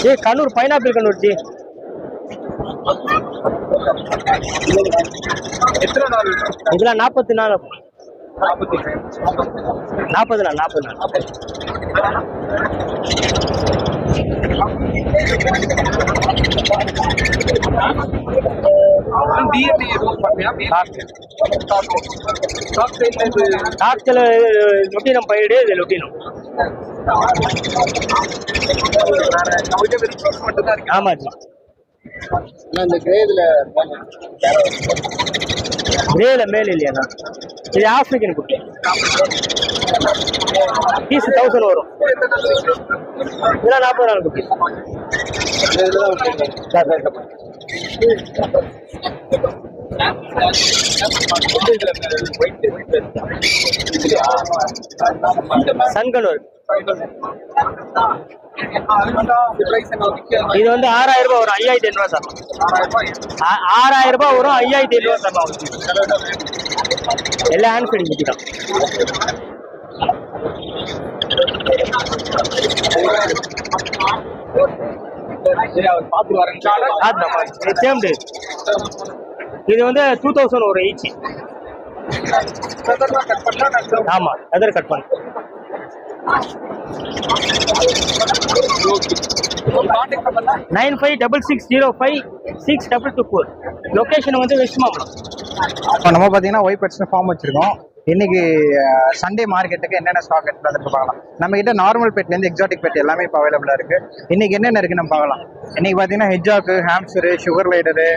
ये कनूर पाइनएप्पल कनूर जी எத்தனை நாள் இதெல்லாம் 40 நாள் 40 நாள் டிஎன்ஏ எதுவும் பண்ணியா டாக்டர் லொட்டினம் பைடு இது லொட்டினம் மட்டும்தான் இருக்கு. ஆமா ஜி இந்த கிரேல மேல் இல்லையாண்ணா இது ஆப்பிரிக்கன் குட்டி பீஸ் 1000 வரும் இதெல்லாம் 40 நாள் குட்டி சன்கனூர் இது வந்து 6000 ரூபாய் வரும் 5500 ரூபாய் சார் 6000 ரூபாய் வரும் 5500 ரூபாய் சார் எல்லாம் ஹேண்ட் ஃபீடிங் குட்டி தான் இது வந்து 2000 ஒரு ஈச் ஆமா அதர் கட் பண்ணு 9566056224 லொகேஷன் வந்து வெஸ்ட் மாம்பலம். நம்ம பார்த்தீங்கன்னா ஒய் பெட்ஸ் ஃபார்ம் வச்சிருக்கோம். இன்னைக்கு சண்டே மார்க்கெட்டுக்கு என்னென்ன ஸ்டாக் எடுத்து வந்துட்டு பார்க்கலாம். நம்ம கிட்ட நார்மல் பெட்லேருந்து எக்ஸாட்டிக் பெட் எல்லாமே இப்போ அவைலபிளாக இருக்கு. இன்னைக்கு என்னென்ன இருக்கு நம்ம பார்க்கலாம். இன்னைக்கு பார்த்தீங்கன்னா ஹெட்ஜாக்கு, ஹாம்ஸ்டரு, சுகர் லைடரு,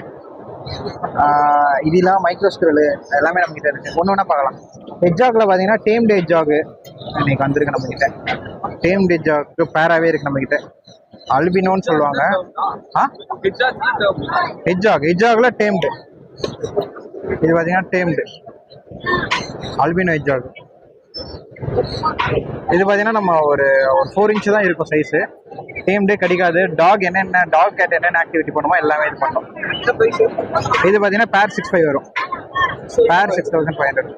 இதெல்லாம் மைக்ரோஸ்குரலு எல்லாமே நம்ம கிட்ட இருக்கு. ஒன்று ஒன்றா பார்க்கலாம். ஹெட்ஜாக்ல பார்த்தீங்கன்னா டேம்டு ஹெட்ஜாகு இன்னைக்கு வந்திருக்கு நம்ம கிட்ட. டேம்டு ஹெட்ஜாக்கு பேராவே இருக்கு நம்ம கிட்ட. அல்பினோன்னு சொல்லுவாங்க. ஹெட்ஜாக்ல டேம்டு. இது பார்த்தீங்கன்னா டேம்டு அல்பினோ ஹெட்ஜாக். இது பார்த்தீங்கன்னா நம்ம ஒரு 4 இன்ச்சு தான் இருக்கும் சைஸு. டேம்டே கிடைக்காது. டாக் என்னென்ன டாக் கேட் என்னென்ன ஆக்டிவிட்டி பண்ணுமோ எல்லாமே இது பண்ணோம். இது பார்த்தீங்கன்னா பேர் 65 வரும். பேர் 6500.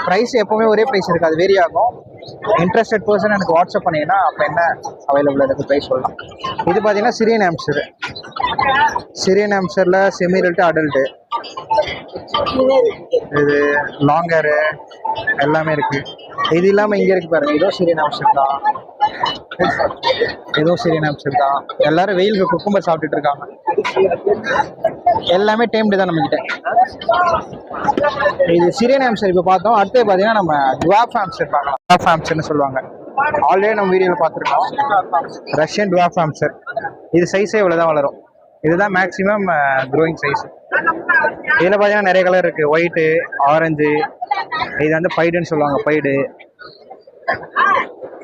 ப்ரைஸ் எப்போவுமே ஒரே ப்ரைஸ் இருக்காது, வேரி ஆகும். இன்ட்ரெஸ்டட் பர்சன் எனக்கு வாட்ஸ்அப் பண்ணிங்கன்னா அப்போ என்ன அவைலபிளாக இருக்குது ப்ரைஸ் சொல்லலாம். இது பார்த்தீங்கன்னா சிரியன் ஹாம்ஸ்டர். சிரியன் ஹாம்ஸ்டரில் செமிரல்ட்டு அடல்ட்டு. இது லாங்கரு எல்லாமே இருக்கு. இது இல்லாமல் இங்கே இருக்கு பாருங்க, ஏதோ சிரியன் ஹாம்ஸ்டர் தான். ஏதோ சிரியன் ஹாம்ஸ்டர் தான். எல்லாரும் வெயிலுக்கு குக்கும்பர் சாப்பிட்டுட்டு இருக்காங்க. எல்லாமே டேம்டு தான் நம்மகிட்ட. இது சிரியன் ஹாம்ஸ்டர் இப்போ பார்த்தோம். அடுத்து பார்த்தீங்கன்னா நம்ம டுவார்ஃப் ஹாம்ஸ்டர் பார்க்கலாம். டுவார்ஃப் ஹாம்ஸ்டர்னு சொல்லுவாங்க. ஆல்ரெடி நம்ம வீடியோவில் பார்த்துருக்கோம். Russian dwarf hamster. இது சைஸே இவ்வளோ தான் வளரும். இதுதான் மேக்ஸிமம் க்ரோயிங் சைஸ். இதில் பார்த்தீங்கன்னா நிறைய கலர் இருக்குது. White, orange. இது வந்து பைடுன்னு சொல்லுவாங்க. பைடு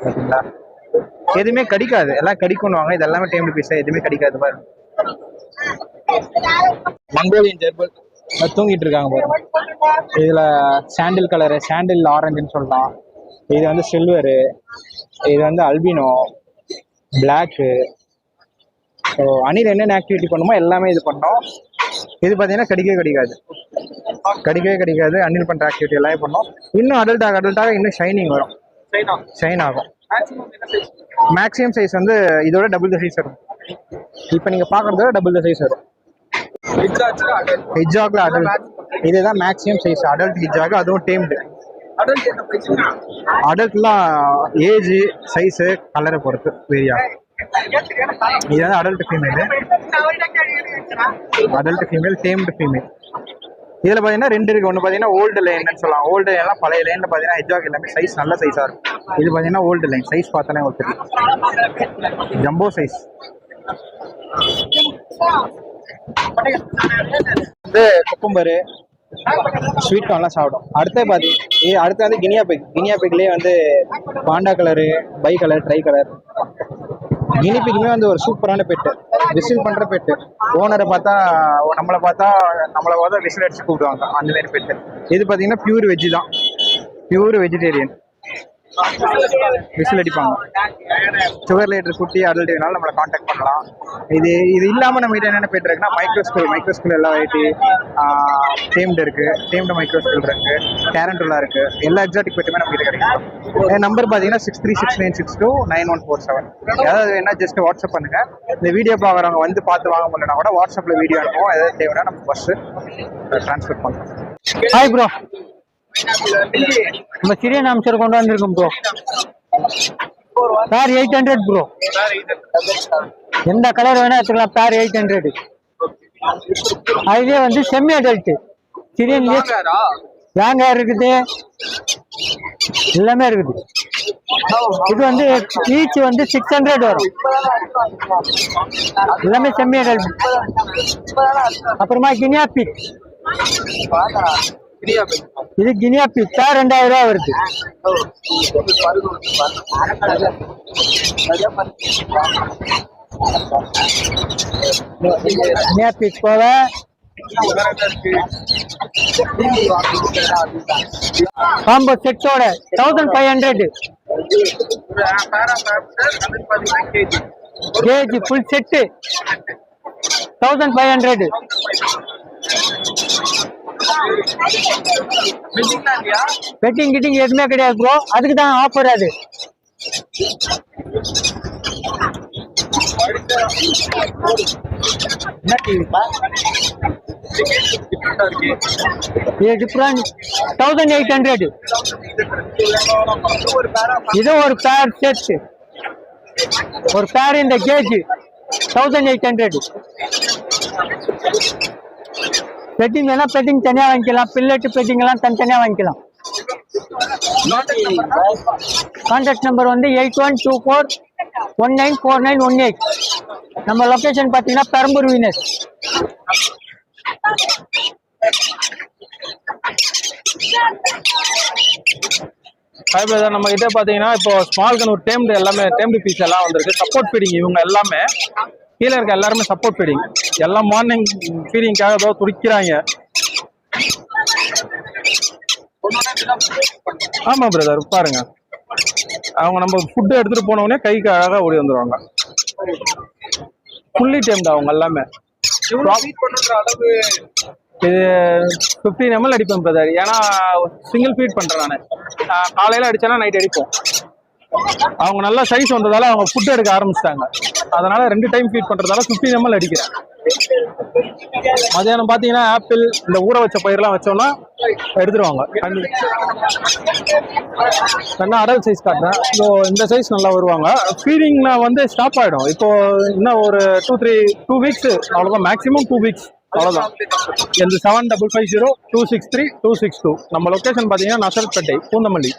பார்த்தீங்களா, எதுவுமே கடிக்காது. எல்லாம் கடிக்கணுவாங்க. இது எல்லாமே டேம்டு பீஸாக எதுவுமே கடிக்காது பாருங்க. மங்கோலியன் ஜெர்பல் தூங்கிட்டு இருக்காங்க பாருங்க. இதில் சாண்டில் கலரு, சாண்டில் ஆரஞ்சுன்னு சொல்லலாம். இது வந்து சில்வரு, இது வந்து அல்பினோ, பிளாக்கு. ஸோ அணில் என்னென்ன ஆக்டிவிட்டி பண்ணுமோ எல்லாமே இது பண்ணோம். இது பார்த்தீங்கன்னா கடிக்கவே கிடைக்காது. அணில் பண்ணுற ஆக்டிவிட்டி எல்லாமே பண்ணோம். இன்னும் அடல்ட்டாக இன்னும் ஷைனிங் வரும், ஷைன் ஆகும். மேக்ஸிமம் சைஸ் வந்து இதோட டபுள் த சைஸ் வரும். இப்போ நீங்கள் பார்க்குறதோட டபுள் த சைஸ் வரும். ஹெட்ஜாக்ல அடல்ட். இதுதான் மேக்ஸிமம் சைஸ் அடல்ட் ஹெட்ஜாக். அதுவும் டேம்டு. அடல்ட்லாம் ஏஜ், சைஸு, கலரை பொறுத்து வேரி ஆகும். இது வந்து adult female. Adult female, tamed female. இதில் பார்த்தீங்கன்னா 2 இருக்குது. ஒன்று பார்த்தீங்கன்னா ஓல்டு லைன்னு சொல்லலாம். ஓல்டு லைன்லாம் பழைய லைனில் பார்த்தீங்கன்னா ஹெட்ஜாக் எல்லாமே சைஸ் நல்ல சைஸாக இருக்கும். இது பார்த்தீங்கன்னா ஓல்டு லைன். சைஸ் பார்த்தாலே உங்களுக்கு தெரியும். Jumbo size. வந்து குக்கும்பரு, ஸ்வீட் கார்ன்லாம் சாப்பிடும். அடுத்து வந்து கினியா பிக்லேயே வந்து panda colour, bi colour, tri colour. கினிபிக்குமே வந்து ஒரு சூப்பரான பெட்டு. விசில் பண்ணுற பெட்டு. ஓனரை பார்த்தா நம்மளை பார்த்தா விசில் அடிச்சு கூப்பிடுவாங்க. அந்த மாதிரி பெட்டு. இது பார்த்தீங்கன்னா பியூர் வெஜ்ஜு தான். Pure vegetarian. விசில் அடிப்பாங்க. சுகர் லைட்டர் குட்டி அடல்ட் வேணாலும் நம்மளை காண்டாக்ட் பண்ணலாம். இது இல்லாமல் நம்ம கிட்ட என்னென்ன பெட் இருக்குன்னா மைக்ரோ ஸ்கூல் எல்லா வெரைட்டி டேம்டு இருக்கு, டேம்டு மைக்ரோ ஸ்கூல் இருக்கு, டேரண்டோலா இருக்கு. எல்லா எக்ஸாட்டிக் பெட்டுமே நம்ம கிட்ட கிடைக்கும். என் நம்பர் பார்த்தீங்கன்னா 6369629147. ஏதாவது வேணா ஜஸ்ட் வாட்ஸ்அப் பண்ணுங்க. இந்த வீடியோ பார்க்குறவங்க வந்து பார்த்து வாங்க முடியலன்னா கூட வாட்ஸ்அப்பில் வீடியோ அனுப்புவோம். ஏதாவது தேவைன்னா நம்ம பஸ்ஸு ட்ரான்ஸ்ஃபர் பண்ணுறோம். ஹாய் ப்ரோ, நம்ம சிறிய அம்சர் கொண்டு வந்திருக்கோம் ப்ரோ. பேர் 800 ப்ரோ. எந்த கலர் வேணா எடுத்துக்கலாம். பேர் 800. அதுவே வந்து செமி அடல்ட் சிரியன் வேங்க இருக்குது, எல்லாமே இருக்குது. இது வந்து ஈச் வந்து 600 வரும். எல்லாமே செமி அடல்ட். அப்புறமா கினியா பிக், இது கினியா பிக் 2000 ரூபா வருது. கினியா பிக் போக காம்போ செட்டோட 1500 கேஜி ஃபுல் செட்டு 1500. பெட்டிங் கிட்டிங் எதுவுமே கிடையாது ப்ரோ, அதுக்கு தான் ஆஃபர். அது என்ன டிவிப்பா? இது டிஃபரண்ட் 1800. இது ஒரு பேர் செட், ஒரு பேர் இந்த கேஜி 1800. பெட்டிங் வேணா பெட்டிங் தனியா வாங்கிக்கலாம், பில்லெட் பெட்டிங் எல்லாம் தனித்தனியா வாங்கிக்கலாம். கான்டாக்ட் நம்பர் வந்து 8124194918. நம்ம லொகேஷன் பார்த்தீங்கன்னா பெரம்பூர் வீனஸ். ஹாய் பிரதர், நம்ம கிட்ட பாத்தீங்கன்னா இப்போ ஸ்மால் கன் டேம்டு எல்லாமே டேம்டு பீஸ் எல்லாம் வந்திருக்கு. சப்போர்ட் ஃபீடிங் இவங்க எல்லாமே கீழே இருக்க எல்லாருமே சப்போர்ட் ஃபீடிங். எல்லாம் மார்னிங் ஃபீடிங்காக ஏதோ துடிக்கிறாங்க. ஆமா பிரதர், பாருங்க அவங்க நம்ம ஃபுட்டு எடுத்துட்டு போனவொடனே கைக்கு அழகா ஓடி வந்துருவாங்க. ஃபுல்லி டேம்டு அவங்க எல்லாமே. இது 15 ml அடிப்பேன் பிரதர். ஏன்னா சிங்கிள் ஃபீட் பண்றேன் நான். காலையில அடிச்சேன்னா நைட் அடிப்போம். அவங்க நல்லா சைஸ் வந்ததால அவங்க ஃபுட் எடுக்க ஆரம்பிச்சிட்டாங்க. அதனால 2 டைம் ஃபீட் பண்றதால 15 ml அடிக்கிறேன். மதியானம் பாத்தீங்கன்னா ஆப்பிள் இந்த ஊற வச்ச பயிரெல்லாம் வச்சோம்னா எடுத்துருவாங்க. நல்லா அடல் சைஸ் காட்டுறேன். ஸோ இந்த சைஸ் நல்லா வருவாங்க. ஃபீடிங்னா வந்து ஸ்டாப் ஆயிடும். இப்போ இன்னும் ஒரு 2 வீக்ஸ் அவ்வளோதான், மேக்ஸிமம் 2 வீக்ஸ் அவ்வளோதான். இந்த 7550263262. நம்ம லொக்கேஷன் பார்த்தீங்கன்னா நசல்பேட்டை, பூந்தமல்லி.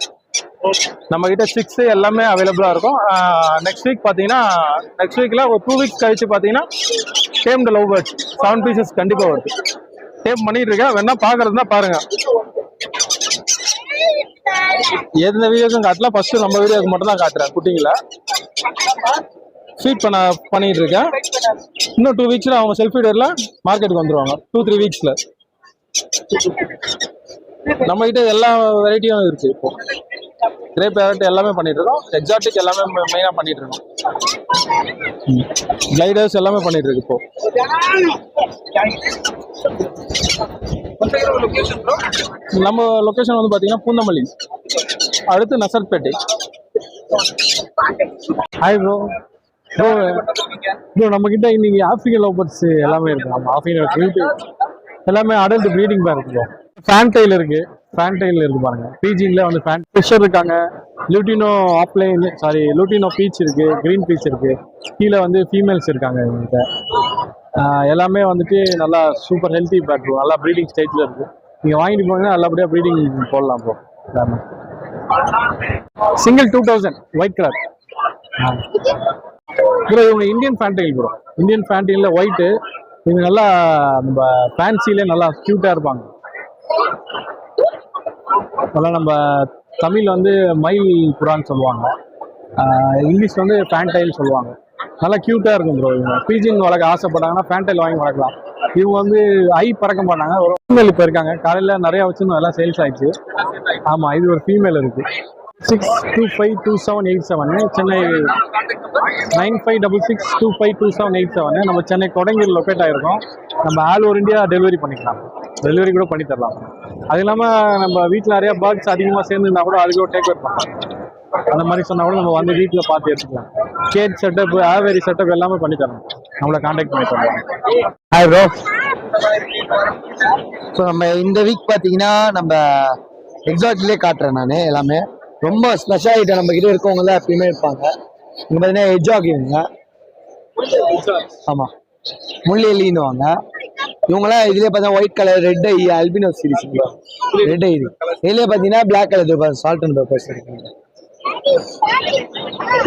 நம்ம கிட்ட 6 எல்லாமே அவைலபிளாக இருக்கும். நெக்ஸ்ட் வீக் பார்த்தீங்கன்னா நெக்ஸ்ட் வீக்கில் ஒரு 2 வீக்ஸ் கழிச்சு பார்த்தீங்கன்னா டேம்டு லவ் பேர்ட்ஸ் 7 பீசஸ் கண்டிப்பாக வருது. டேம் பண்ணிட்டு இருக்கேன், வேணா பார்க்கறதுனா பாருங்க. எந்த வீடியோக்கும் காட்டல, ஃபர்ஸ்ட் நம்ம வீடியோக்கு மட்டும் தான் காட்டுறேன். குட்டிங்களா ஃபீட் பண்ணிட்டு இருக்கேன். இன்னும் 2 வீக்ஸ்ல அவங்க செல்ஃப் ஃபீடர்ல மார்க்கெட்டுக்கு வந்துருவாங்க. 2-3 வீக்ஸ்ல நம்ம கிட்ட எல்லா வெரைட்டியும் இருக்கு. இப்போ கிரே பேரட் எல்லாமே பண்ணிட்டு இருக்கோம். எக்ஸாட்டிக் எல்லாமே மெயினா பண்ணிட்டு இருக்கோம். கிளைடர்ஸ் எல்லாமே பண்ணிட்டு இருக்கு. இப்போ நம்ம லொகேஷன் வந்து பாத்தீங்கன்னா பூந்தமல்லி, அடுத்து நசல்பேட்டை. Hi bro. ப்ரோ நம்ம கிட்ட இன்னைக்கு ஆப்பிரிக்கன் லவ் பேர்ட்ஸ் எல்லாமே இருக்கு. நம்ம ஆப்பிரிக்கன் எல்லாமே அடல்ட் ப்ரீடிங் பேர் இருக்கு. ஃபேன் டைல் இருக்கு, ஃபேன் டைல் இருக்கு பாருங்க. பீஜிங்ல வந்து ஃபேன் ஃபிஷர் இருக்காங்க. லூட்டினோ ஆப்லைன் லூட்டினோ பீச் இருக்கு, கிரீன் பீச் இருக்கு. கீழே வந்து ஃபீமேல்ஸ் இருக்காங்க எங்ககிட்ட. எல்லாமே வந்துட்டு நல்லா சூப்பர் ஹெல்த்தி பேட் ப்ரோ. நல்லா ப்ரீடிங் ஸ்டேஜ்ல இருக்கு. நீங்க வாங்கிட்டு போனீங்கன்னா நல்லபடியா ப்ரீடிங் போடலாம் bro. Single 2000 white colour bro. இவங்க இந்தியன் ஃபேன்டைல் ப்ரோ. இந்தியன் ஃபேன்டைல்ல ஒயிட்டு. இவங்க நல்லா நம்ம ஃபேன்சிலே நல்லா கியூட்டா இருப்பாங்க. அதெல்லாம் நம்ம தமிழ் வந்து மயில் புறான்னு சொல்லுவாங்க, இங்கிலீஷ் வந்து ஃபேன்டைல் சொல்லுவாங்க. நல்லா கியூட்டா இருக்கும் ப்ரோ. இவங்க பீஜின் வளர்க்க ஆசைப்பட்டாங்கன்னா ஃபேன்டைல் வாங்கி வளர்க்கலாம். இவங்க வந்து ஐ பறக்க மாட்டாங்க. ஒரு ஃபீமேல் இப்போ இருக்காங்க. காலையில் நிறையா வச்சுருந்தோம், எல்லாம் சேல்ஸ் ஆயிடுச்சு. ஆமாம், இது ஒரு ஃபீமேல் இருக்கு. 952787 சென்னை 9566252787 நம்ம சென்னை கொடைங்கல் லொக்கேட் ஆகிருக்கோம். நம்ம ஆல் ஓவர் இந்தியா டெலிவரி பண்ணிக்கலாம், டெலிவரி கூட பண்ணி தரலாம். அது இல்லாமல் நம்ம வீட்டில் நிறையா பேர்ட்ஸ் அதிகமாக சேர்ந்துருந்தா கூட அதுக்கு ஒரு டேக் ஓவர் பண்ணலாம். அந்த மாதிரி சொன்னால் கூட நம்ம வந்து வீட்டில் பார்த்து எடுத்துக்கலாம். கேட் செட்டப், ஆவேரி செட்டப் எல்லாமே பண்ணி தரணும். நம்மளை கான்டாக்ட் பண்ணி தரலாம். Hi bro. ஸோ நம்ம இந்த வீக் பார்த்தீங்கன்னா நம்ம எக்ஸாக்ட்லேயே காட்டுறேன் நான். எல்லாமே ரொம்ப ஸ்பெஷாலிட்டி நம்ம கிட்ட இருக்கவங்க தான் எப்பயுமே இருப்பாங்க. இங்கே பார்த்தீங்கன்னா எஜ்ஜாக் இவங்க, ஆமாம் முள்ளெலின்னு வாங்க. இவங்களாம் இதுலேயே பார்த்தீங்கன்னா white colour red eye albino series red eye. இதுலேயே பார்த்தீங்கன்னா black colour salt and peppers இருக்குங்க.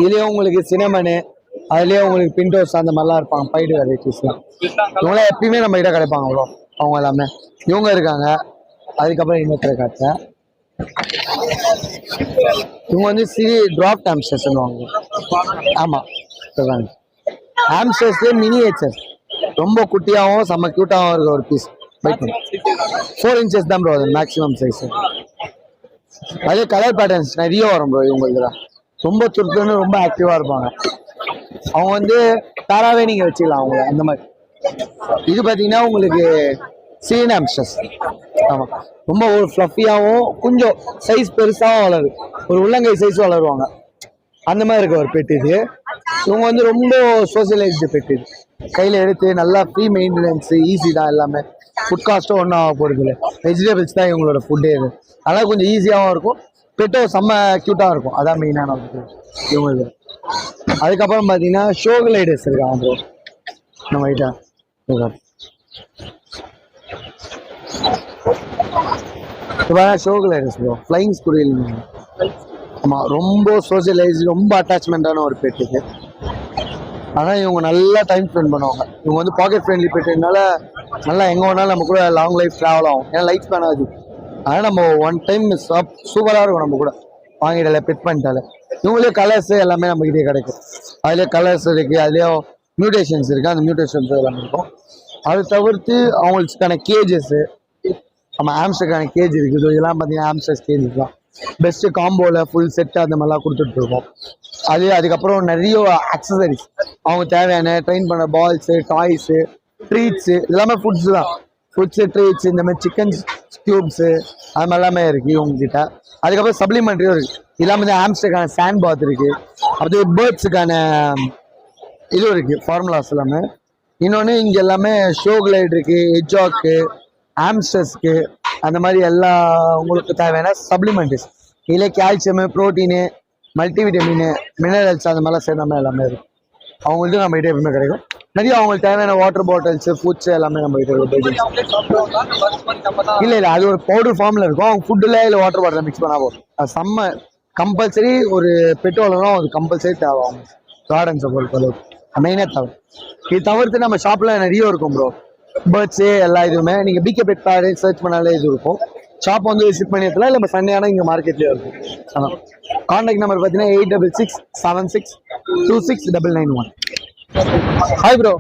இதுலேயே உங்களுக்கு சினமனு, அதுலேயே உங்களுக்கு பிண்டோஸ் அந்த மாதிரிலாம் இருப்பாங்க, பைடு வெரைட்டிஸ்லாம். இவங்களாம் எப்பயுமே நம்ம கிட்ட கிடைப்பாங்க ப்ரோ. அவங்க எல்லாமே இவங்க இருக்காங்க. அதுக்கப்புறம் இன்னொருத்தரை காட்டுறேன். இவங்க வந்து சிறி டிராப் ஹாம்ஸ்டர்ஸ் சொல்லுவாங்க. ஆமாம், ஹாம்ஸ்டர்ஸ்லேயே மினியேச்சர், ரொம்ப குட்டியாகவும் செம்ம க்யூட்டாகவும் இருக்க ஒரு பீஸ். 4 inches தான் ப்ரோ அது மேக்ஸிமம் சைஸ். அதே கலர் பேட்டர்ன்ஸ் நிறைய வரும் ப்ரோ இவங்களுக்கு. ரொம்ப துருத்துன்னு ரொம்ப ஆக்டிவாக இருப்பாங்க. அவங்க வந்து தாராவே நீங்கள் வச்சுக்கலாம் அவங்க அந்த மாதிரி. இது பார்த்தீங்கன்னா உங்களுக்கு சீன் ஹாம்ஸ்டர்ஸ். ஆமாம், ரொம்ப ஒரு ஃப்ளஃபியாகவும் கொஞ்சம் சைஸ் பெருசாகவும் வளருது, ஒரு உள்ளங்கை சைஸ் வளருவாங்க. அந்த மாதிரி இருக்க ஒரு பெட் இது. இவங்க வந்து ரொம்ப சோசியலைஸ்டு பெட் இது. கையில் எடுத்து நல்லா ஃப்ரீ மெயின்டெனன்ஸ், ஈஸி தான் எல்லாமே. ஃபுட் காஸ்ட்டும் ஒன்றும் ஆக போகிறது இல்லை. வெஜிடபிள்ஸ் தான் இவங்களோட ஃபுட்டே இது. அதனால் கொஞ்சம் ஈஸியாகவும் இருக்கும். பெட்டும் செம்ம க்யூட்டாக இருக்கும். அதான் மெயினான இவங்க இது. அதுக்கப்புறம் பார்த்தீங்கன்னா ஷோ கிளைடர்ஸ் இருக்காங்க ப்ரோ நம்ம கிட்ட. Show gliders bro, flying squirrel. ஆமாம், ரொம்ப சோசியலைஸ், ரொம்ப அட்டாச்மெண்ட்டான ஒரு பெட் இது. ஆனால் இவங்க நல்லா டைம் ஸ்பெண்ட் பண்ணுவாங்க. இவங்க வந்து பாக்கெட் ஃப்ரெண்ட்லி பெட்டுனால நல்லா எங்கே வேணாலும் நம்ம கூட லாங் லைஃப் ட்ராவல் ஆகும். ஏன்னா லைஃப் ஸ்பேன் ஆகுது. அதனால் நம்ம ஒன் டைம் சூப்பராக இருக்கும் நம்ம கூட வாங்கிடல பெட் பண்ணிட்டால. இவங்களே கலர்ஸ் எல்லாமே நம்ம கிட்டே கிடைக்கும். அதுலேயே கலர்ஸ் இருக்குது, அதுலேயும் மியூட்டேஷன்ஸ் இருக்குது. அந்த மியூட்டேஷன்ஸ் எல்லாமே இருக்கும். அது தவிர்த்து அவங்களுக்கான கேஜஸ்ஸு, நம்ம ஆம்ஸ்டருக்கான கேஜ் இருக்குது. இதெல்லாம் பார்த்தீங்கன்னா ஆம்ஸ்டர்ஸ் கேஜஸ் தான் பெஸ்ட்டு காம்போவில் ஃபுல் செட்டு அந்த மாதிரிலாம் கொடுத்துட்ருக்கோம். அதுக்கப்புறம் நிறைய அக்சசரிஸ், அவங்க தேவையான ட்ரெயின் பண்ண பால்ஸு, டாய்ஸு, ட்ரீட்ஸு, எல்லாமே ஃபுட்ஸு தான். ஃபுட்ஸு, ட்ரீட்ஸு, இந்த மாதிரி சிக்கன் க்யூப்ஸு அது மாதிரி எல்லாமே இருக்குது இவங்ககிட்ட. அதுக்கப்புறம் சப்ளிமெண்ட்ரியும் இருக்குது. இல்லாமல் வந்து ஆம்ஸ்டருக்கான சாண்ட் பாத் இருக்குது. அப்படியே பேர்ட்ஸுக்கான இதுவும் இருக்குது, ஃபார்முலாஸ் எல்லாமே. இன்னொன்று இங்கே எல்லாமே ஷோ கிளைட் இருக்குது, எஜ்ஜாக்கு, ஆம்ஸ்டர்ஸ்க்கு, அந்த மாதிரி எல்லா உங்களுக்கு தேவையான சப்ளிமெண்ட்ஸ். இதிலே கால்சியமு, ப்ரோட்டீனு, மல்டிவிட்டமின், மினரல்ஸ் அந்த மாதிரிலாம் சேர்ந்த மாதிரி எல்லாமே இருக்கும். அவங்களுக்கு நம்ம கிட்டே எப்பவுமே கிடைக்கும். நிறைய அவங்களுக்கு தேவையான வாட்டர் பாட்டில்ஸு, ஃபுட்ஸு எல்லாமே நம்ம கிட்ட இருக்கும். இல்லை அது ஒரு பவுடர் ஃபார்மில் இருக்கும். அவங்க ஃபுட்டில் இல்லை வாட்டர் பாட்டில் மிக்ஸ் பண்ணால் போதும். அது செம்ம கம்பல்சரி. ஒரு பெட் வளரும், அது கம்பல்சரி தேவை. அவங்க கார்டன்ஸை பொறுத்தளவுக்கு மெயினாக தேவை. இது தவிர்த்து நம்ம ஷாப்பில் நிறைய இருக்கும் ப்ரோ. பேர்ட்ஸு எல்லா இதுவுமே நீங்கள் பிகே பெட் பேடு சர்ச் பண்ணாலே இது இருக்கும். ஷாப் வந்து விசிட் பண்ணி எடுத்துலாம். இல்லை நம்ம சண்டே ஆனால் இங்கே மார்க்கெட்லேயே இருக்கும். அதான் கான்டாக்ட் நம்பர் பார்த்தீங்கன்னா 8666762991. Hi bro.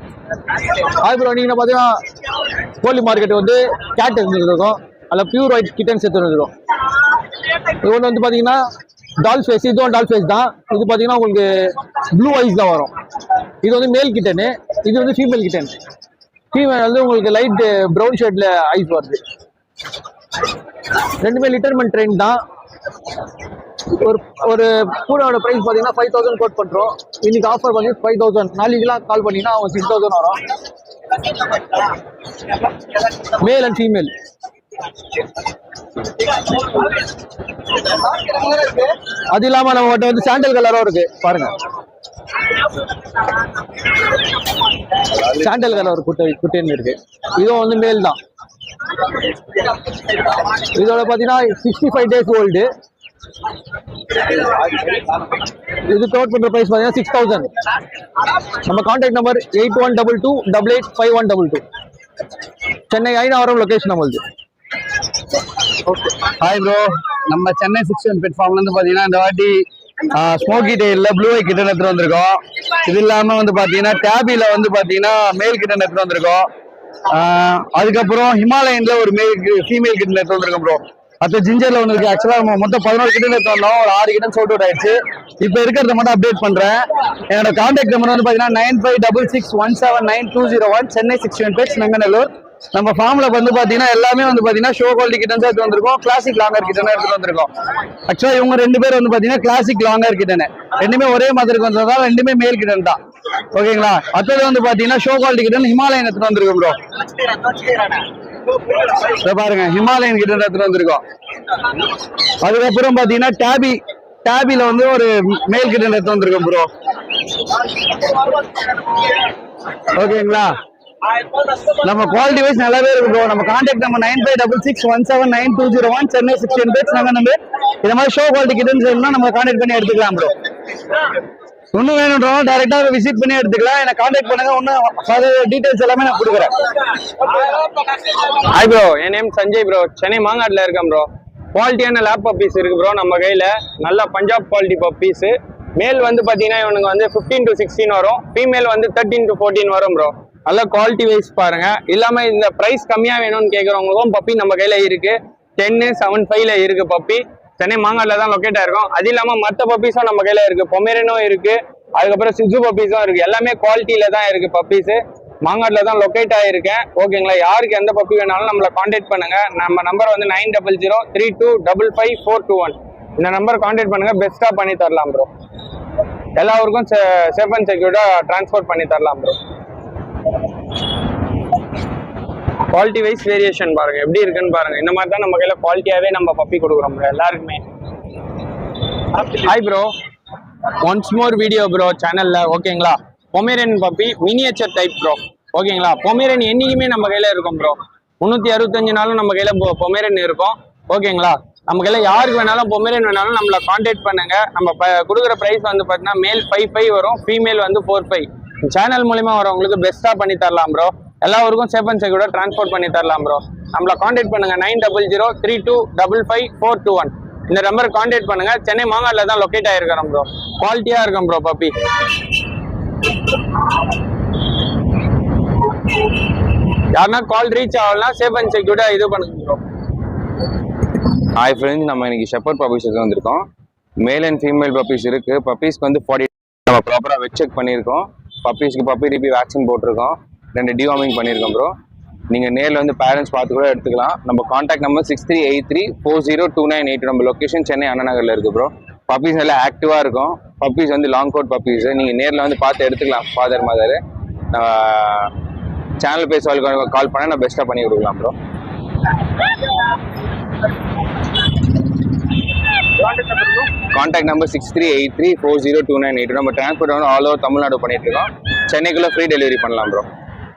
Hi bro. நீங்கள் பார்த்தீங்கன்னா கோழி மார்க்கெட் வந்து கேட் இருந்துருக்கோம். அதில் பியூர் ஒயிட் கிட்டன்ஸ் எடுத்து வந்துருக்கோம். இது ஒன்று வந்து பார்த்தீங்கன்னா டால் ஃபேஸ். இதுவும் டால் ஃபேஸ் தான். இது பார்த்தீங்கன்னா உங்களுக்கு ப்ளூ ஐஸ் தான் வரும். இது வந்து மேல் கிட்டனு, இது வந்து ஃபீமேல் கிட்டன். ஃபீமேல் வந்து உங்களுக்கு லைட் ப்ரௌன் ஷேட்ல ஐஸ் வருது. ரெண்டுமே லிட்டர்மென்ட் ட்ரெயின் தான். ஒரு பூனோட ப்ரைஸ் பார்த்தீங்கன்னா 5000 கோட் பண்ணுறோம். இன்னைக்கு ஆஃபர் பண்ணி 5000. நாளைக்குலாம் கால் பண்ணிங்கன்னா அவங்க 6000 வரும். Male and female. அது இல்லாமல் நம்மகிட்ட வந்து சாண்டல் கலரும் இருக்கு பாருங்க. சாண்டல் கலர் குட்டைன்னு இருக்கு. இதுவும் வந்து மேல் தான். இதோட பார்த்தீங்கன்னா 65 days ஓல்டு. இது டோட் பண்ற பிரைஸ் பார்த்தீங்கன்னா 6000. நம்ம contact number 8122885122. Chennai Ayanavaram location நம்மளுது. Hi bro. நம்ம சென்னை 61 பெட் ஃபார்ம்லேருந்து பார்த்தீங்கன்னா இந்த வாட்டி ஸ்மோக்கி டெயிலில் ப்ளூ ஐ கிட்டன் எடுத்துகிட்டு வந்திருக்கோம். இது இல்லாமல் வந்து பார்த்தீங்கன்னா டேபியில் வந்து பார்த்தீங்கன்னா மேல் கிட்டன் எடுத்துகிட்டு வந்திருக்கோம். அதுக்கப்புறம் ஹிமாலயனில் ஒரு ஃபீமேல் கிட்டன் எடுத்து வந்திருக்கோம் ப்ரோ. அடுத்த ஜிஞ்சர்ல ஒன்று இருக்கு. ஆக்சுவலா நம்ம மொத்தம் 11 கிட்டன் எடுத்து வந்தோம். ஒரு 6 கிட்டன் சோல்ட் அவுட் ஆயிடுச்சு. இப்போ இருக்கிறத மட்டும் அப்டேட் பண்றேன். என்னோட கான்டாக்ட் நம்பர் வந்து பாத்தீங்கன்னா 9566179201 சென்னை 61 பேட்ச் நங்கநல்லூர். நம்ம ஃபார்ம்ல வந்து பாத்தீங்கன்னா எல்லாமே வந்து பாத்தீங்கன்னா ஷோ குவாலிட்டி கிட்டன்ஸ் எடுத்து வந்திருக்கோம். கிளாசிக் லாங்கர் கிட்டன் எடுத்து வந்திருக்கோம். ஆக்சுவலா இவங்க 2 பேர் வந்து பாத்தீங்கன்னா கிளாசிக் லாங்கர் கிட்டன், ரெண்டுமே ஒரே மாதிரி வந்ததால ரெண்டுமே மேல் கிட்டன் தான். ஓகேங்களா. அடுத்தது வந்து பாத்தீங்கன்னா ஷோ குவாலிட்டி கிட்டன் ஹிமாலயன் எடுத்து வந்திருக்கோம் ப்ரோ. பாருங்க ஹிமாலயன் கிட்ட எடுத்துட்டு வந்திருக்கோம். அதுக்கப்புறம் பாத்தீங்கன்னா டேபில வந்து ஒரு மேல் கிட்ட எடுத்து வந்திருக்கோம் ப்ரோ. ஓகேங்களா. நம்ம குவாலிட்டி வைஸ் நல்லாவே இருக்கு ப்ரோ. நம்ம கான்டாக்ட் நம்பர் 9566179201 சென்னை 61 பேட்ச் நாங்க நம்பர். இந்த மாதிரி ஷோ குவாலிட்டி கிட்டன்னு சொல்லணும்னா நம்ம கான்டாக்ட் பண்ணி எடுத்துக்கலாம் ப்ரோ. இன்னும் வேணும்ன்றோம் டைரக்டா விசிட் பண்ணி எடுத்துக்கலாம். என்ன கான்டாக்ட் பண்ணுங்க. இன்னும் டீடைல்ஸ் எல்லாமே நான் கொடுக்குறேன். ஹாய் ப்ரோ, என் நேம் சஞ்சய் ப்ரோ. சென்னை மாங்காட்டில் இருக்கேன் ப்ரோ. குவாலிட்டியான லேப் பப்பீஸ் இருக்கு ப்ரோ நம்ம கையில். நல்ல பஞ்சாப் குவாலிட்டி பப்பீஸ். மேல் வந்து பார்த்தீங்கன்னா இவனுக்கு வந்து 15 to 16 வரும். ஃபீமேல் வந்து 13 to 14 வரும் ப்ரோ. நல்ல குவாலிட்டி வைஸ் பாருங்க. இல்லாமல் இந்த ப்ரைஸ் கம்மியாக வேணும்னு கேட்குறவங்களுக்கும் பப்பி நம்ம கையில் இருக்கு. 10.75ல இருக்கு பப்பி. சென்னை மாங்காட்டில் தான் லொக்கேட் ஆயிருக்கும். அது இல்லாமல் மற்ற பப்பீஸும் நம்ம கையில் இருக்கு. பொமேரனும் இருக்கு, அதுக்கப்புறம் சிஜு பப்பீஸும் இருக்கு. எல்லாமே குவாலிட்டியில தான் இருக்கு பப்பீஸ். மாங்காட்டில் தான் லொக்கேட் ஆகிருக்கேன். ஓகேங்களா. யாருக்கு எந்த பப்பி வேணாலும் நம்மளை கான்டாக்ட் பண்ணுங்க. நம்ம நம்பர் வந்து 9003255421. இந்த நம்பர் கான்டாக்ட் பண்ணுங்க. பெஸ்ட்டாக பண்ணி தரலாம் ப்ரோ. எல்லாருக்கும் சேஃப் அண்ட் செக்யூர்டா டிரான்ஸ்போர்ட் பண்ணி தரலாம் ப்ரோ. குவாலிட்டி வைஸ் வேரியேஷன் பாருங்க எப்படி இருக்குன்னு பாருங்க. இந்த மாதிரி தான் நம்ம கையில குவாலிட்டியாவே நம்ம பப்பி கொடுக்குறோம் ப்ரோ எல்லாருக்குமே. Hi bro, once more video bro சேனல்ல. ஓகேங்களா. Pomeranian puppy miniature type bro. ஓகேங்களா. பொமேரியன் என்னைக்குமே நம்ம கையில இருக்கும் ப்ரோ. 365 நாளும் நம்ம கையில பொமேரியன் இருக்கும். ஓகேங்களா. நம்ம கையில யாருக்கு வேணாலும் பொமேரியன் வேணாலும் நம்மளை கான்டாக்ட் பண்ணுங்க. நம்ம கொடுக்குற பிரைஸ் வந்து பார்த்தீங்கன்னா மேல் 5.5 வரும், ஃபீமேல் வந்து 4.5. சேனல் மூலியமா வரவங்களுக்கு பெஸ்டா பண்ணி தரலாம் ப்ரோ. எல்லாருக்கும் சேஃப் அண்ட் செக்யூர்டா டிரான்ஸ்போர்ட் பண்ணி தரலாம் ப்ரோ. நம்மளை கான்டாக்ட் பண்ணுங்க 9003255421. இந்த நம்பர் கான்டாக்ட் பண்ணுங்க. சென்னை மாங்காட்டில் தான் லொக்கேட் ஆயிருக்கிறோம் ப்ரோ. குவாலிட்டியா இருக்கும் ப்ரோ பப்பி. யாருன்னா கால் ரீச் ஆகலாம் சேஃப் அண்ட் செக்யூர்டா இது பண்ணுங்க ப்ரோ. ஹாய் ஃப்ரெண்ட்ஸ், நம்ம இன்னைக்கு ஷெப்பர்ட் பப்பீஸ் வந்திருக்கோம். மேல் அண்ட் ஃபீமேல் பப்பீஸ் இருக்கு. பப்பீஸ்க்கு வந்து 40 நம்ம ப்ராப்பராக வெட் செக் பண்ணியிருக்கோம். பப்பீஸ்க்கு பப்பி டிபி வேக்சின் போட்டிருக்கோம். 2 டிவார்மிங் பண்ணியிருக்கோம் ப்ரோ. நீங்கள் நேரில் வந்து பேரண்ட்ஸ் பார்த்து கூட எடுத்துக்கலாம். நம்ம கான்டாக்ட் நம்பர் 6383402982. நம்ம லொக்கேஷன் சென்னை அண்ணா நகரில் இருக்குது ப்ரோ. பப்பீஸ் நல்லா ஆக்டிவாக இருக்கும். பப்பீஸ் வந்து லாங் கோட் பப்பீஸ். நீங்கள் நேரில் வந்து பார்த்து எடுத்துக்கலாம். ஃபாதர் மதர் சேனல் பேச கால் பண்ண நான் பெஸ்ட்டாக பண்ணி கொடுக்கலாம் ப்ரோ. Contact number 6383402982. நம்ம டிரான்ஸ்போர்ட் வந்து ஆல் ஓவர் தமிழ்நாடு பண்ணிட்டு இருக்கோம். சென்னைக்குள்ள ஃப்ரீ டெலிவரி பண்ணலாம் bro.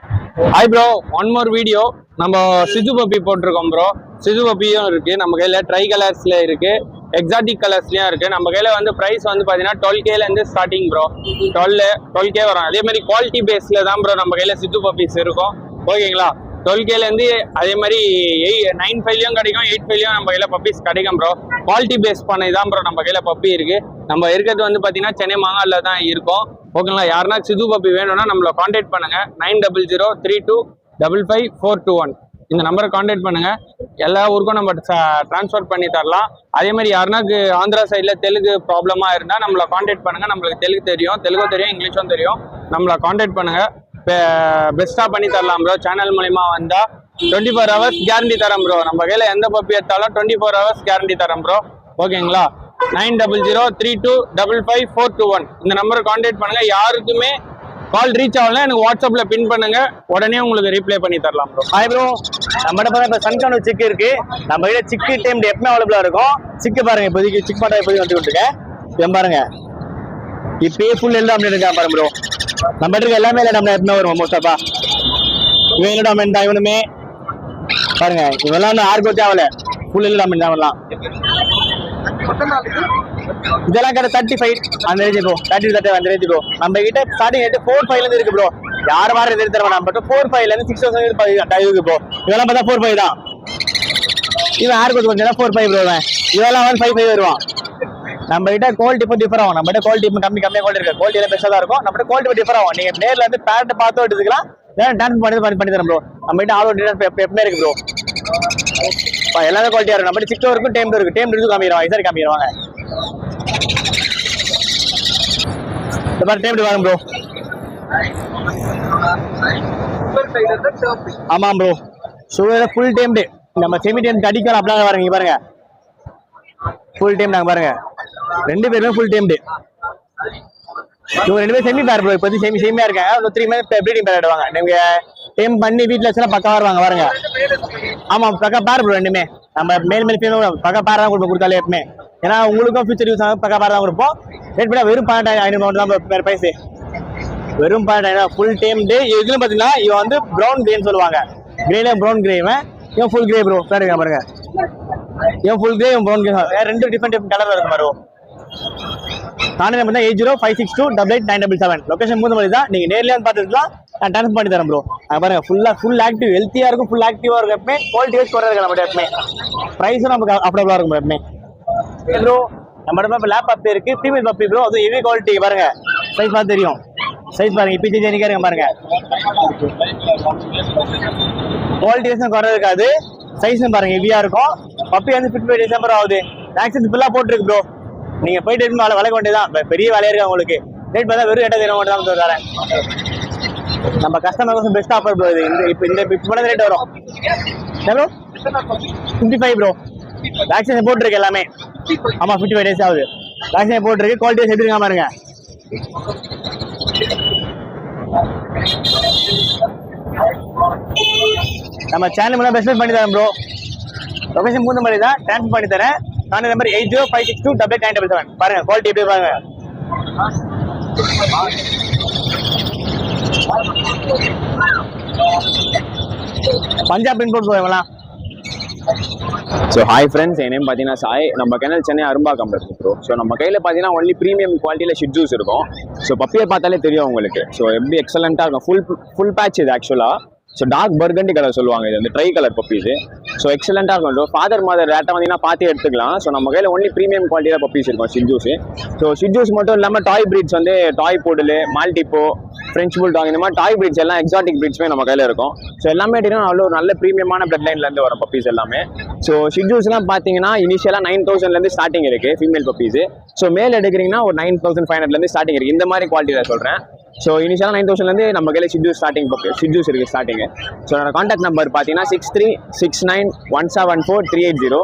Hi bro, one more video. நம்ம சிஜு பப்பி போட்டிருக்கோம் ப்ரோ. சிஜு பப்பியும் இருக்கு நம்ம கையில. ட்ரை கலர்ஸ்ல இருக்கு, எக்ஸாட்டிக் கலர்ஸ்லயும் இருக்கு. நம்ம கையில வந்து பிரைஸ் வந்து பாத்தீங்கன்னா 12Kல இருந்து ஸ்டார்டிங் ப்ரோ. 12K வரும். அதே மாதிரி குவாலிட்டி பேஸ்ல தான் ப்ரோ நம்ம கையில சிஜு பப்பீஸ் இருக்கும். ஓகேங்களா. 12Kல இருந்து அதே மாதிரி 9.5லயும் கிடைக்கும், 8.5லயும் நம்ம கையில பப்பீஸ் கிடைக்கும் ப்ரோ. குவாலிட்டி பேஸ் பண்ணி தான் ப்ரோ நம்ம கையில பப்பி இருக்கு. நம்ம இருக்கிறது வந்து பாத்தீங்கன்னா சென்னை மாங்காட்டில் தான் இருக்கும். ஓகேங்களா. யாருன்னா சிது பப்பி வேணும்னா நம்மளை கான்டாக்ட் பண்ணுங்க 9003255421. இந்த நம்பரை கான்டாக்ட் பண்ணுங்க. எல்லா ஊருக்கும் நம்ம டிரான்ஸ்ஃபர் பண்ணி தரலாம். அதே மாதிரி யாருனாக்கு ஆந்திரா சைட்ல தெலுங்கு ப்ராப்ளமா இருந்தா நம்மளை கான்டாக்ட் பண்ணுங்க. நம்மளுக்கு தெலுங்கும் தெரியும், இங்கிலீஷும் தெரியும். நம்மளை கான்டாக்ட் பண்ணுங்க. பெஸ்டா பண்ணி தரலாம் ப்ரோ. சேனல் மூலியமா வந்தா 24 hours கேரண்டி தரேன் ப்ரோ. நம்ம கையில எந்த பப்பி எடுத்தாலும் 24 hours கேரண்டி தரேன் ப்ரோ. ஓகேங்களா. 9003255421. இந்த நம்பரை கான்டாக்ட் பண்ணுங்க. யாருக்குமே கால் ரீச் ஆகலாம் எனக்கு வாட்ஸ்அப்ல பின் பண்ணுங்க. உடனே உங்களுக்கு ரீப்ளை பண்ணி தரலாம் ப்ரோ. ஹாய் ப்ரோ, நம்மகிட்ட பார்த்தா இப்போ சன்கானு சிக்கு இருக்கு. நம்ம கிட்ட சிக்கு டைம் எப்பவுமே அவைலபிளா இருக்கும். சிக்கு பாருங்க, இப்போதைக்கு சிக் மாட்டா இப்போதைக்கு வந்து கொடுத்துருக்கேன் பாருங்க. இப்பயே ஃபுல் எல்லாம் அப்படி இருக்கா பாருங்க ப்ரோ. நம்ம இருக்க எல்லாமே இல்லை நம்ம எப்பவுமே வரும் மோஸ்டாப்பா. இவன் இல்லடாமெண்ட் தான். இவனுமே பாருங்க, இவெல்லாம் ஆர்கோ தேவையில்ல, ஃபுல் இல்லடாமெண்ட் தான் வரலாம். இதெல்லாம் கடை 35 அந்த ரேஞ்சு ப்ரோ. 30 அந்த ரேஞ்சு ப்ரோ. நம்ம கிட்ட ஸ்டார்டிங் ரேட்டு 4.5ல இருந்து இருக்கு ப்ரோ. யார் மாதிரி எதிர்த்து தர வேணாம். பட் 4.5ல இருந்து 6,000 இருக்கு ப்ரோ. இதெல்லாம் பார்த்தா 4.5 தான். இவன் ஆர்கோ கொஞ்சம் 4.5 ப்ரோ. இதெல்லாம் வந்து 5.5 வருவான். நம்ம கிட்ட குவாலிட்டி இப்போ டிஃபர் ஆகும். நம்ம கிட்ட குவாலிட்டி கம்மியாக குவாலிட்டி இருக்கு. குவாலிட்டி எல்லாம் பெஸ்ட்டாக தான் இருக்கும். நம்ம கிட்ட குவாலிட்டி டிஃபர் ஆகும். நீங்க நேரில் வந்து பேரண்ட் பார்த்து எடுத்துக்கலாம். டான்ஸ் பண்ணி தரோம் ப்ரோ. நம்ம கிட்ட ஆல் ஓவர் எப்பவுமே இருக்கு ப்ரோ. எல்லாமே குவாலிட்டியா இருக்கும். நம்ம சிக்கோ இருக்கும், டேம் இருக்கு. டேம் இருக்கு காமிக்கிறோம், சார் காமிக்கிறவாங்க. இந்த மாதிரி டேம் வாங்க ப்ரோ. ஆமா ப்ரோ, சுகர் ஃபுல் டேம்டு. நம்ம செமி டேம் அடிக்கலாம் அப்படிலாம் பாருங்க. பாருங்க ஃபுல் டேம் நாங்க பாருங்க, 2 பேருமே ஃபுல் டேம்டு. இவங்க 2 பேரும் செமி பேர் ப்ரோ. இப்போ செமியா இருக்காங்க. இன்னும் 3 மந்த்ஸ் ப்ரீடிங் பேர் ஆயிடுவாங்க. நீங்க டேம் பண்ணி வீட்டுல வச்சா பக்கா வருவாங்க பாருங்க. ஆமா பக்கா பாரு ப்ரோ. ரெண்டுமே நம்ம மேல் ஃபீமேல் பக்கா பாரு தான் கொடுத்தாலே எப்பவுமே. ஏன்னா உங்களுக்கும் ஃபியூச்சர் யூஸ் ஆகும், பக்கா பாரு தான் கொடுப்போம். ரேட் பண்ணா வெறும் 12,500 தான் பேர் பைசு. வெறும் 12,500 ஃபுல் டேம்டு. இதுல பாத்தீங்கன்னா இவன் வந்து ப்ரௌன் கிரேன்னு சொல்லுவாங்க. கிரேல ப்ரௌன் கிரே. இவன் ஃபுல் கிரே ப்ரோ. பாருங்க இவன் ஃபுல் கிரே, இவன் ப்ரௌன் கிரே. 2 டிஃபரெண்ட் கலர் இருக்கும் bro. Contact number 8056288977. Location Poonamallee தான். நீங்க நேர்லயே வந்து பார்த்துக்கலாம், நான் ட்ரான்ஸ்ஃபர் பண்ணி தரேன் ப்ரோ. பாருங்க ஃபுல் ஆக்டிவ், ஹெல்த்தியா இருக்கும், ஃபுல் ஆக்டிவா இருக்கும். எப்பவுமே குவாலிட்டி வைஸ் குறையா இருக்கு நம்ம எப்பவுமே. பிரைஸும் நமக்கு அஃபோர்டபுளா இருக்கும் எப்பவுமே ப்ரோ. நம்ம இப்போ லேப் பப்பி இருக்கு, ஃபீமேல் பப்பி ப்ரோ. அது ஹெவி குவாலிட்டி. பாருங்க சைஸ் பார்த்து தெரியும். சைஸ் பாருங்க, இப்போ இருக்க பாருங்க. குவாலிட்டி வைஸ் குறை இருக்காது. சைஸும் பாருங்க ஹெவியா இருக்கும். பப்பி வந்து 55 டிசம்பர் ஆகுது. வேக்சின் ஃபுல்லா போட்டுருக்கு ப்ரோ. நீங்க போயிட்டு வளர்க்க வேண்டியதான். பெரிய வேலையா இருக்கு உங்களுக்கு. ரேட் பார்த்தா வெறும் 8,000 மட்டும் தான் தரேன். நம்ம கஸ்டமர் பெஸ்ட் ஆஃபர் ப்ரோ. இது இப்போ ரேட் வரும் ப்ரோ 55 ப்ரோ. வேக்சின் போட்டுருக்கு எல்லாமே. ஆமா 55 டேஸ் ஆகுது. வேக்சின் போட்டுருக்கு. குவாலிட்டி எப்படி இருக்காம பாருங்க. நம்ம சேனல் மூலம் பெஸ்ட் பண்ணி தரேன் ப்ரோ. லொகேஷன் பூந்தமல்லி தான். ட்ரான்ஸ்ஃபர் பண்ணி தரேன். Contact number 8056288977. பாருங்க குவாலிட்டி எப்படி பாருங்க. பஞ்சாப் இம்போர்ட் போகலாம். ஸோ ஹாய் ஃப்ரெண்ட்ஸ், என் நேம் பார்த்தீங்கன்னா சாய். நம்ம கேனல் சென்னை அரும்பாக்கம் இருக்கு ப்ரோ. ஸோ நம்ம கையில் பார்த்தீங்கன்னா ஒன்லி ப்ரீமியம் குவாலிட்டியில் ஷிட்ஜூஸ் இருக்கும். ஸோ பப்பியை பார்த்தாலே தெரியும் உங்களுக்கு. ஸோ எப்படி எக்ஸலண்ட்டாக இருக்கும். ஃபுல் பேட்ச் இது ஆக்சுவலாக. ஸோ டார்க் பர்கண்டி கலர் சொல்லுவாங்க. இது வந்து ட்ரை கலர் பப்பீஸ். ஸோ எக்ஸலண்ட்டாக இருக்கும். ஃபாதர் மதர் டேட்டா வந்தீங்கன்னா பார்த்து எடுத்துக்கலாம். ஸோ நம்ம கையில் ஒன்லி ப்ரீமியம் குவாலிட்டியில் பப்பீஸ் இருக்கும் ஷிட்ஜூஸ். ஸோ ஷிட்ஜூஸ் மட்டும் இல்லாமல் டாய் பிரீட்ஸ் வந்து டாய் போடல், மால்டிப்போ, ஃப்ரெஞ்ச் புல்டாக், இந்த மாதிரி டாய் பிரீட்ஸ் எல்லாம் எக்ஸாட்டிக் பிரீட்ஸுமே நம்ம கையில் இருக்கும். ஸோ எல்லாமே பார்த்தீங்கன்னா அவ்வளோ நல்ல ப்ரீமியமான பிளட் லைன்லேருந்து வரும் பப்பீஸ் எல்லாமே. ஸோ ஷிட்ஜூஸ்லாம் பார்த்தீங்கன்னா இனிஷியலாக 9,000லேருந்து ஸ்டார்டிங் இருக்குது ஃபீமேல் பப்பீஸ். ஸோ மேல் எடுக்கிறீங்கன்னா ஒரு 9,500லேருந்து ஸ்டார்டிங் இருக்குது. இந்த மாதிரி குவாலிட்டியில் சொல்கிறேன். ஸோ இனிஷியலாக 9,000லேருந்து நம்ம கையில் ஷிட்ஜூஸ் இருக்குது ஸ்டார்டிங். ஸோ என்னோட கான்டாக்ட் நம்பர் பார்த்தீங்கன்னா 6369174380.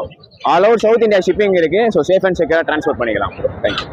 All over south India shipping இருக்குது. ஸோ சேஃப் அண்ட் செக்யூராக ட்ரான்ஸ்ஃபர் பண்ணிக்கலாம். தேங்க்யூ.